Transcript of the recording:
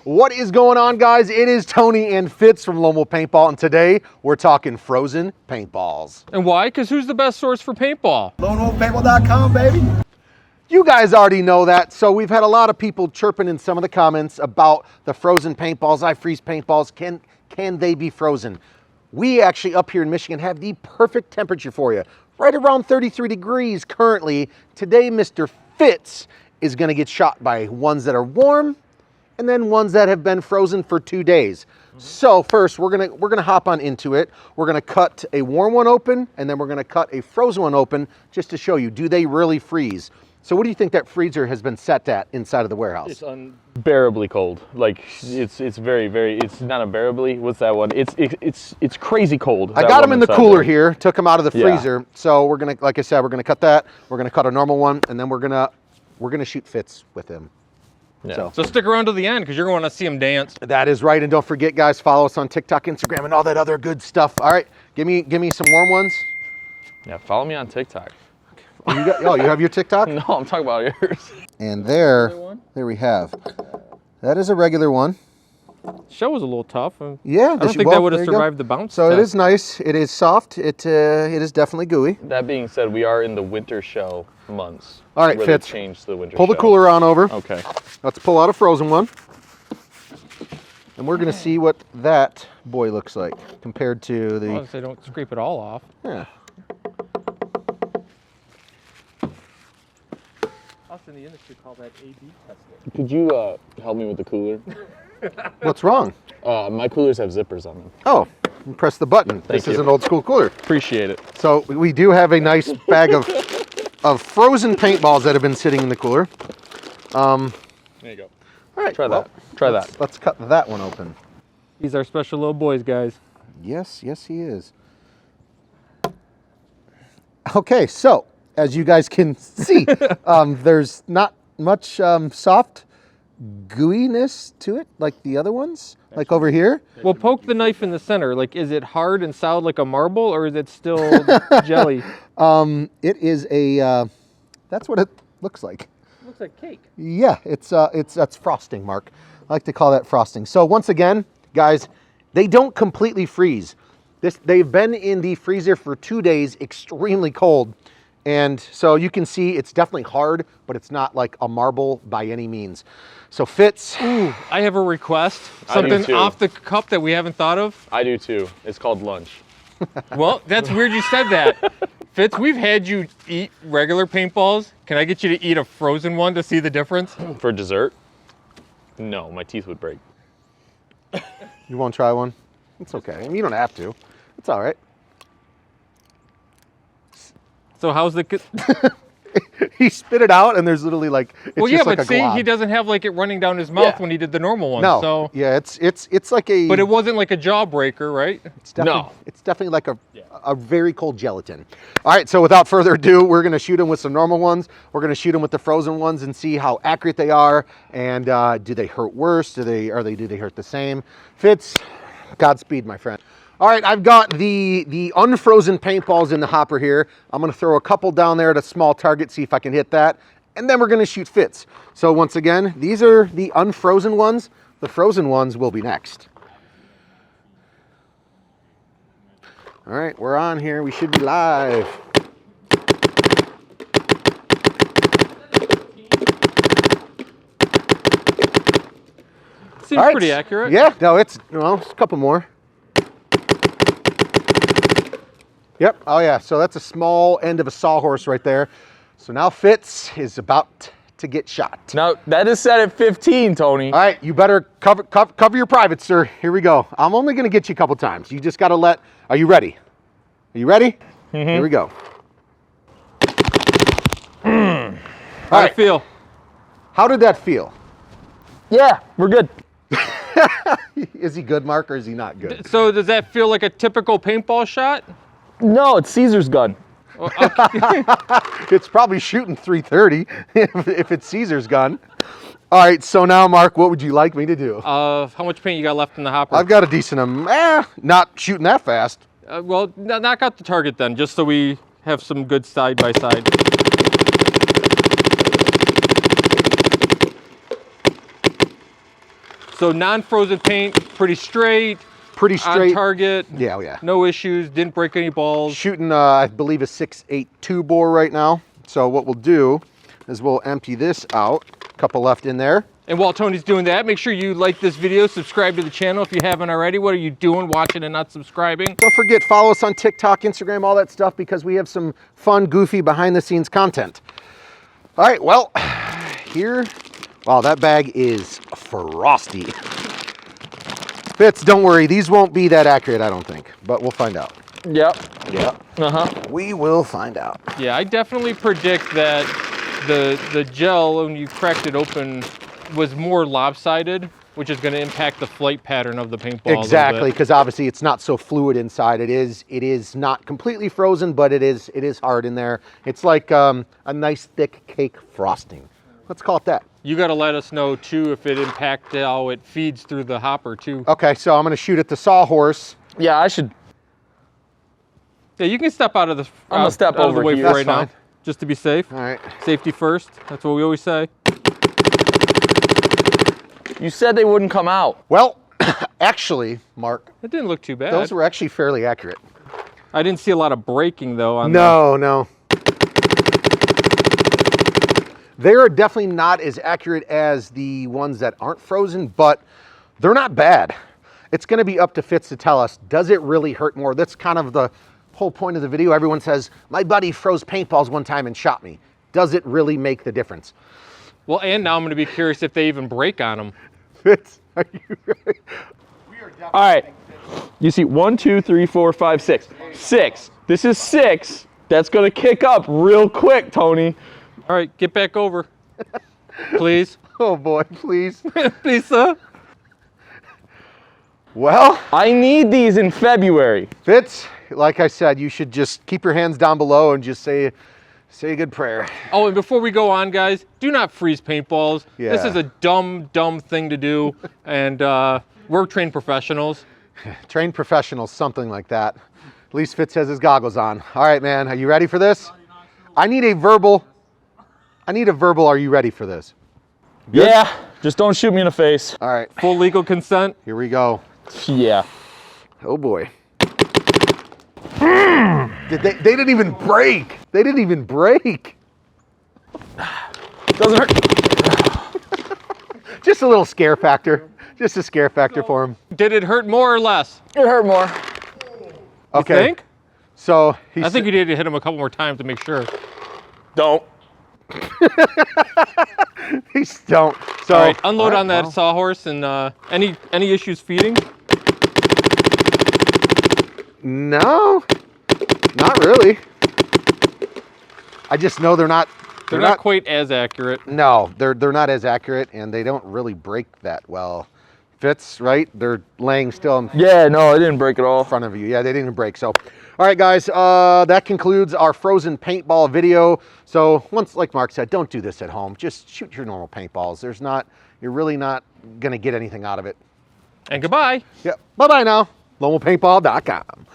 What is going on, guys? It is Tony and Fitz from Lone Wolf Paintball, and today we're talking frozen paintballs. And why? Because who's the best source for paintball? LoneWolfPaintball.com, baby. You guys already know that, so we've had a lot of people chirping in some of the comments about the frozen paintballs. I freeze paintballs. Can they be frozen? We actually up here in Michigan have the perfect temperature for you. Right around 33 degrees currently. Today, Mr. Fitz is going to get shot by ones that are warm and then ones that have been frozen for 2 days. So first, we're gonna hop on into it. We're gonna cut a warm one open, and then we're gonna cut a frozen one open just to show you, do they really freeze? So what do you think that freezer has been set at inside of the warehouse? It's unbearably cold. Like it's very, it's not unbearably. What's that one? It's crazy cold. I got them in the cooler here. Took them out of the freezer. So we're gonna, like I said, we're gonna cut that. We're gonna cut a normal one, and then we're gonna shoot Fitz with him. Yeah. So stick around to the end because you're going to see him dance. That is right, and don't forget, guys, follow us on TikTok, Instagram, and all that other good stuff. All right, give me some warm ones. Yeah, follow me on TikTok. You have your TikTok? No, I'm talking about yours. And there we have. That is a regular one. Shell was a little tough. Yeah, I don't think that would have survived the bounce. So it is nice. It is soft. It is definitely gooey. That being said, we are in the winter shell months. All right, Fitz. Change the winter. Pull the cooler on over. Okay. Let's pull out a frozen one. And we're going to see what that boy looks like compared to the... As long as they don't scrape it all off. Yeah. Us in the industry call that A/B testing. Could you help me with the cooler? What's wrong? My coolers have zippers on them. Oh, press the button. This is an old school cooler. Appreciate it. So we do have a nice bag of frozen paintballs that have been sitting in the cooler. There you go. All right. Try that. Let's cut that one open. These are special little boys, guys. Yes, he is. Okay, so as you guys can see, there's not much soft gooiness to it like the other ones, like over here. Well, poke the knife in the center. Like, is it hard and solid like a marble, or is it still jelly? It is a, that's what it looks like. It looks like cake. Yeah, that's frosting, Mark. I like to call that frosting. So once again, guys, they don't completely freeze. They've been in the freezer for 2 days, extremely cold. And so you can see it's definitely hard, but it's not like a marble by any means. So Fitz. Ooh, I have a request. Something off the cup that we haven't thought of. I do too. It's called lunch. Well, that's weird you said that. Fitz, we've had you eat regular paintballs. Can I get you to eat a frozen one to see the difference? For dessert? No, my teeth would break. You won't try one? It's okay. I mean, you don't have to. It's all right. So how's the... He spit it out, and there's literally like, it's well, yeah, just but like a see, glob. he doesn't have like it running down his mouth when he did the normal one. No, so. Yeah, it's like a... But it wasn't like a jawbreaker, right? It's definitely like a very cold gelatin. All right, so without further ado, we're gonna shoot them with some normal ones. We're gonna shoot them with the frozen ones and see how accurate they are, and do they hurt worse? Do they hurt the same? Fitz, Godspeed, my friend. All right, I've got the unfrozen paintballs in the hopper here. I'm gonna throw a couple down there at a small target, see if I can hit that, and then we're gonna shoot Fitz. So once again, these are the unfrozen ones. The frozen ones will be next. All right, we're on here. We should be live. Seems pretty accurate. Yeah, no, it's a couple more. Yep, oh yeah, so that's a small end of a sawhorse right there. So now Fitz is about to get shot. Now, that is set at 15, Tony. All right, you better cover your privates, sir. Here we go. I'm only gonna get you a couple times. You just gotta are you ready? Are you ready? Mm-hmm. Here we go. How'd it feel? How did that feel? Yeah, we're good. Is he good, Mark, or is he not good? So does that feel like a typical paintball shot? No, it's Caesar's gun. Well, okay. It's probably shooting 330 if it's Caesar's gun. All right, so now, Mark, what would you like me to do? How much paint you got left in the hopper? I've got a decent amount. Not shooting that fast. Well, knock out the target then, just so we have some good side by side. So non-frozen paint, pretty straight. Pretty straight. On target. Yeah, yeah. No issues, didn't break any balls. Shooting, I believe, a 6.82 bore right now. So what we'll do is we'll empty this out. A couple left in there. And while Tony's doing that, make sure you like this video, subscribe to the channel if you haven't already. What are you doing, watching and not subscribing? Don't forget, follow us on TikTok, Instagram, all that stuff, because we have some fun, goofy, behind-the-scenes content. All right, well, here, wow, that bag is frosty. Fitz, don't worry, these won't be that accurate, I don't think, but we'll find out. Yep. Yeah. We will find out. Yeah, I definitely predict that the gel, when you cracked it open, was more lopsided, which is going to impact the flight pattern of the paintball. Exactly, because obviously it's not so fluid inside. It is not completely frozen, but it is hard in there. It's like a nice thick cake frosting. Let's call it that. You got to let us know too if it impacts how it feeds through the hopper too. Okay, so I'm going to shoot at the sawhorse. Yeah, I should. Yeah, you can step out of the. I'm gonna step out of the over way here. for That's right fine. now, just to be safe. All right. Safety first. That's what we always say. You said they wouldn't come out. Well, actually, Mark, It didn't look too bad. those were actually fairly accurate. I didn't see a lot of breaking though on No. They are definitely not as accurate as the ones that aren't frozen, but they're not bad. It's going to be up to Fitz to tell us, does it really hurt more? That's kind of the whole point of the video. Everyone says, my buddy froze paintballs one time and shot me. Does it really make the difference? Well, and now I'm going to be curious if they even break on them. Fitz, are you ready? All right. You see 1, 2, 3, 4, 5, 6. 6. This is 6. That's going to kick up real quick, Tony. All right, get back over. Please. Oh boy, please. Please, sir. Well, I need these in February. Fitz, like I said, you should just keep your hands down below and just say a good prayer. Oh, and before we go on, guys, do not freeze paintballs. Yeah. This is a dumb thing to do, and we're trained professionals. Trained professionals, something like that. At least Fitz has his goggles on. All right, man, are you ready for this? I need a verbal, are you ready for this? Good? Yeah. Just don't shoot me in the face. All right, Full legal consent. here we go. Yeah. Oh boy. They didn't even break. They didn't even break. Doesn't hurt. Just a little scare factor. Just a scare factor for him. Did it hurt more or less? It hurt more. Okay. You think? So I think you need to hit him a couple more times to make sure. Don't. he's don't. So All right, unload all right, on that well, sawhorse, and any issues feeding? No, not really. I just know they're not. They're not quite as accurate. No, they're not as accurate, and they don't really break that well. Fitz, right? They're laying still in Yeah, no, it didn't break at all. front of you. Yeah, they didn't break. So, all right, guys, that concludes our frozen paintball video. So, once, like Mark said, don't do this at home. Just shoot your normal paintballs. You're really not gonna get anything out of it. And goodbye. Yeah. Bye bye now. LoneWolfPaintball.com.